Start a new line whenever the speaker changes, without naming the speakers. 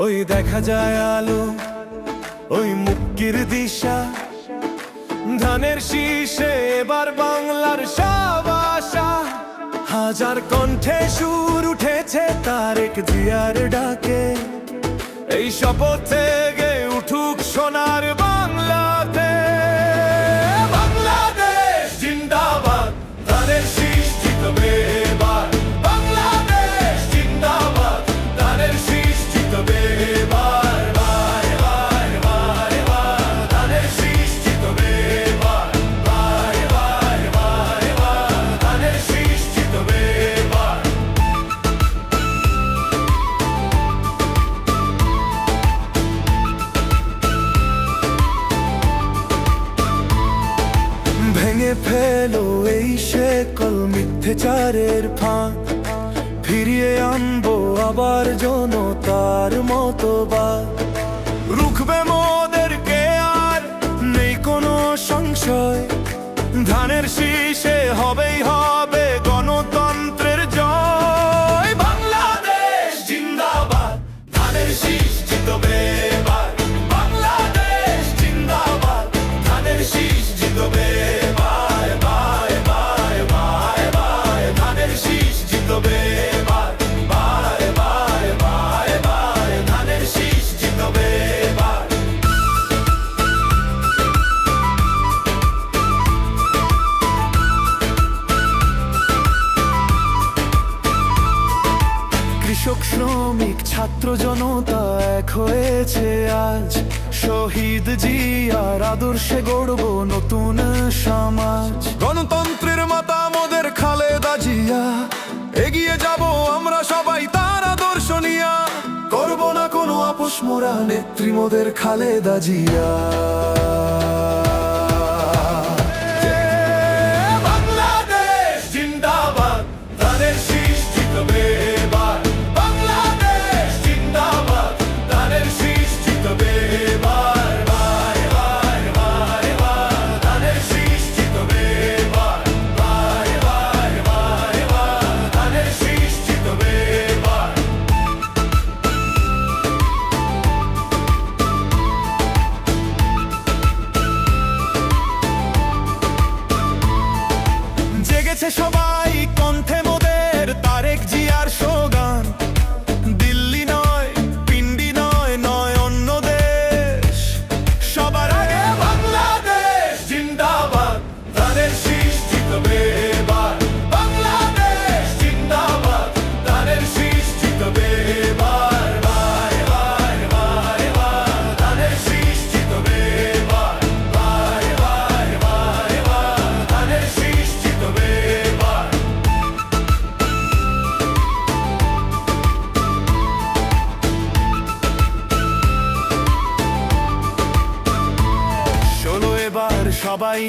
ওই দেখা যায় আলো, ওই মুক্তির দিশা, ধানের শীষে এবার বাংলার সব আশা। হাজার কণ্ঠে সুর উঠেছে তারেক জিয়ার ডাকে, এই শপথে গে উঠুক সোনার বাংলাতে। বাংলাদেশ জিন্দাবাদ, ধানের শীষ জিতবে এবার। বাংলাদেশ জিন্দাবাদ, ধানের শীষ জিতবে এবার। ধানের শীষ জিতবে এবার। ধানের শীষ জিতবে এবার। ভেঙে ফেলো এই শেকল মিথ্যাচারের ফাঁক, ফিরিয়ে আনবো আবার জনতার মতবাদ। রুখবে মোদেরকে আর নেই কোনো সংশয়, ধানের শীষে হবেই হবে গণতন্ত্রের জয়। বাংলাদেশ জিন্দাবাদ, ধানের শীষ জিতবে এবার। বাংলাদেশ জিন্দাবাদ, ধানের শীষ জিতবে এবার। ধানের শীষ জিতবে এবার। ধানের শীষ জিতবে এবার। কৃষক, শ্রমিক, ছাত্র জনতা এক হয়েছে আজ। শহীদ জিয়ার আদর্শে গড়ব নতুন সমাজ। গণতন্ত্রের মাতা মোদের খালেদা জিয়া, এগিয়ে যাব আমরা সবাই তার আদর্শ নিয়া। করব না কোনো আপোষ মোরা, নেত্রী মোদের খালেদা জিয়া। বাংলাদেশ জিন্দাবাদ, ধানের শীষ জিতবে এবার। বাংলাদেশ জিন্দাবাদ, ধানের শীষ জিতবে এবার। ধানের শীষ জিতবে এবার। ধানের শীষ জিতবে এবার। জেগেছে সবাই কণ্ঠে মোদের তারেক জিয়ার স্লোগান। দিল্লি নয়, পিন্ডি নয়, নয় অন্য দেশ, সবার আগে বাংলাদেশ জিন্দাবাদ, ধানের শীষ জিতবে এবার। বাংলাদেশ জিন্দাবাদ, ধানের শীষ জিতবে এবার। ধানের শীষ জিতবে এবার। ধানের শীষ জিতবে এবার। শোনো এবার সবাই